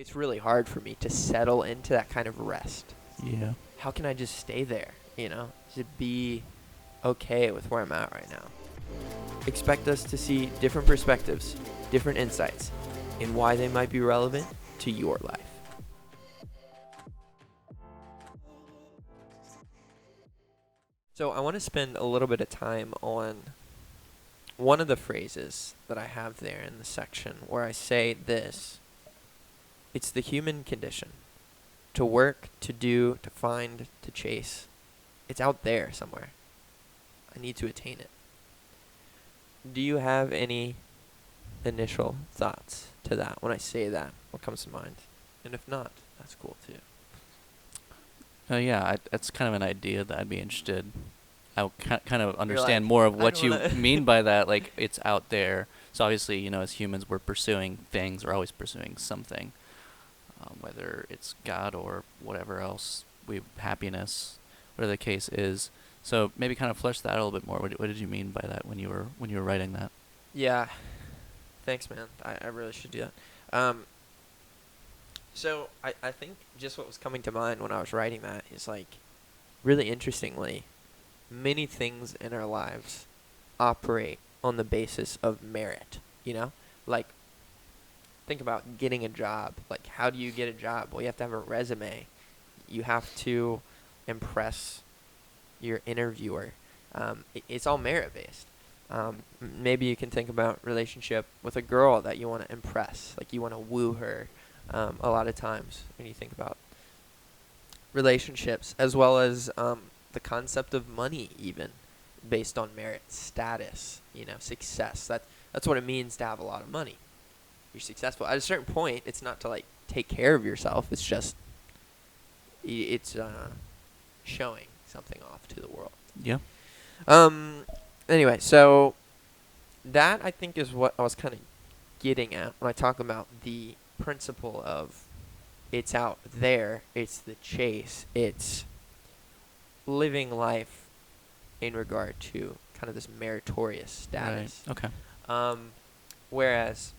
It's really hard for me to settle into that kind of rest. Yeah. How can I just stay there, to be okay with where I'm at right now? Expect us to see different perspectives, different insights, and why they might be relevant to your life. So, I want to spend a little bit of time on one of the phrases that I have there in the section where I say this: it's the human condition. To work, to do, to find, to chase. It's out there somewhere. I need to attain it. Do you have any initial thoughts to that when I say that? What comes to mind? And if not, that's cool too. Yeah, that's kind of an idea that I'd be interested. Kind of You're understand like, more of I what don't you wanna. mean by that. Like, it's out there. So obviously, as humans, we're pursuing things. We're always pursuing something, whether it's God or whatever else. Happiness, whatever the case is. So maybe kind of flesh that out a little bit more. What did you mean by that when you were writing that? Yeah. Thanks, man. I really should do that. So I think just what was coming to mind when I was writing that is like, really interestingly, many things in our lives operate on the basis of merit, Like, think about getting a job. Like, how do you get a job? Well, you have to have a resume. You have to impress your interviewer. It's all merit based. Maybe you can think about relationship with a girl that you want to impress, like you want to woo her. A lot of times when you think about relationships, as well as the concept of money, even based on merit, status, success. That's what it means to have a lot of money. You're successful. At a certain point, it's not to like take care of yourself. It's just it's showing something off to the world. Yeah. Um. Anyway, so that I think is what I was kind of getting at when I talk about the principle of it's out there, it's the chase, it's living life in regard to kind of this meritorious status. Right. Okay. Um, whereas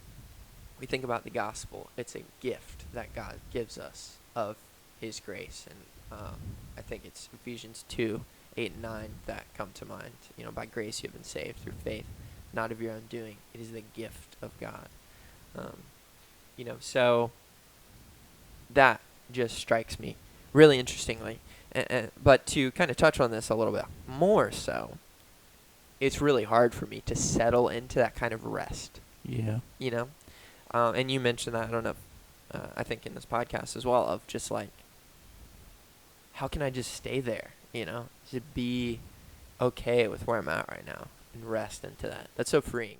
we think about the gospel, it's a gift that God gives us of His grace, and I think it's Ephesians 2:8 and 9 that come to mind. By grace you have been saved through faith, not of your own doing. It is the gift of God. Um, so that just strikes me really interestingly. But to kind of touch on this a little bit more so, it's really hard for me to settle into that kind of rest, Yeah. you know? And you mentioned that, I don't know, I think in this podcast as well, of just like, how can I just stay there, to be okay with where I'm at right now and rest into that. That's so freeing,